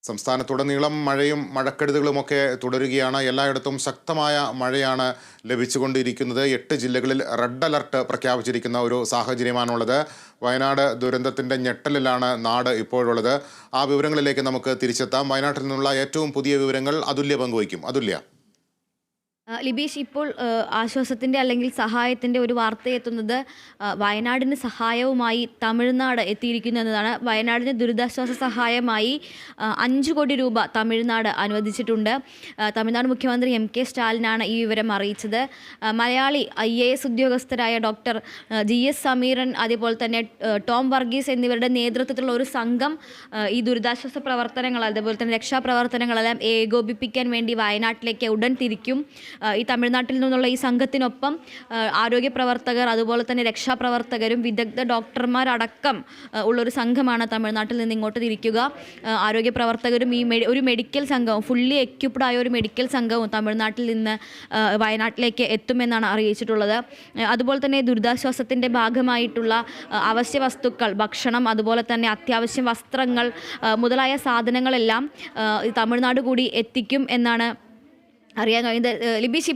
സംസ്ഥാനത്തുടനീളം മഴയും മഴക്കെടുതികളുമൊക്കെ തുടരുകയാണ്. എല്ലായിടത്തും ശക്തമായ മഴയാണ് ലഭിച്ചുകൊണ്ടിരിക്കുന്നത്. 8 ജില്ലകളിൽ റെഡ് അലർട്ട് പ്രഖ്യാപിച്ചിരിക്കുന്ന ഒരു സാഹചര്യമാണുള്ളത്. വയനാട് ദുരന്തത്തിൻ്റെ ഞെട്ടലിലാണ് നാട് ഇപ്പോഴുള്ളത്. ആ വിവരങ്ങളിലേക്ക് നമുക്ക് തിരിച്ചെത്താം. വയനാട്ടിൽ നിന്നുള്ള ഏറ്റവും പുതിയ വിവരങ്ങൾ അതുല്യ പങ്കുവയ്ക്കും. അതുല്യ. ലിബീഷ്, ഇപ്പോൾ ആശ്വാസത്തിൻ്റെ അല്ലെങ്കിൽ സഹായത്തിൻ്റെ ഒരു വാർത്തയെത്തുന്നത് വയനാടിന് സഹായവുമായി തമിഴ്നാട് എത്തിയിരിക്കുന്നു എന്നതാണ്. വയനാടിന് ദുരിതാശ്വാസ സഹായമായി 5 കോടി രൂപ തമിഴ്നാട് അനുവദിച്ചിട്ടുണ്ട്. തമിഴ്നാട് മുഖ്യമന്ത്രി MK സ്റ്റാലിനാണ് ഈ വിവരം അറിയിച്ചത്. Malayali IAS ഉദ്യോഗസ്ഥരായ doctor GS Sameeran, അതേപോലെ തന്നെ ടോം വർഗീസ് എന്നിവരുടെ നേതൃത്വത്തിലുള്ള ഒരു സംഘം ഈ ദുരിതാശ്വാസ പ്രവർത്തനങ്ങൾ, അതേപോലെ തന്നെ രക്ഷാപ്രവർത്തനങ്ങളെല്ലാം ഏകോപിപ്പിക്കാൻ വേണ്ടി വയനാട്ടിലേക്ക് ഉടൻ തിരിക്കും. ഈ തമിഴ്നാട്ടിൽ നിന്നുള്ള ഈ സംഘത്തിനൊപ്പം ആരോഗ്യ പ്രവർത്തകർ, അതുപോലെ തന്നെ രക്ഷാപ്രവർത്തകരും വിദഗ്ധ ഡോക്ടർമാരടക്കം ഉള്ളൊരു സംഘമാണ് തമിഴ്നാട്ടിൽ നിന്ന് ഇങ്ങോട്ട് തിരിക്കുക. ആരോഗ്യ പ്രവർത്തകരും ഒരു മെഡിക്കൽ സംഘവും, ഫുള്ളി എക്യുപ്ഡ് ആയ ഒരു മെഡിക്കൽ സംഘവും തമിഴ്നാട്ടിൽ നിന്ന് വയനാട്ടിലേക്ക് എത്തുമെന്നാണ് അറിയിച്ചിട്ടുള്ളത്. അതുപോലെ തന്നെ ദുരിതാശ്വാസത്തിൻ്റെ ഭാഗമായിട്ടുള്ള അവശ്യ വസ്തുക്കൾ, ഭക്ഷണം, അതുപോലെ തന്നെ അത്യാവശ്യം വസ്ത്രങ്ങൾ മുതലായ സാധനങ്ങളെല്ലാം തമിഴ്നാട് കൂടി എത്തിക്കും എന്നാണ് അറിയാൻ കഴിയുന്നത്. ലിബീഷ്,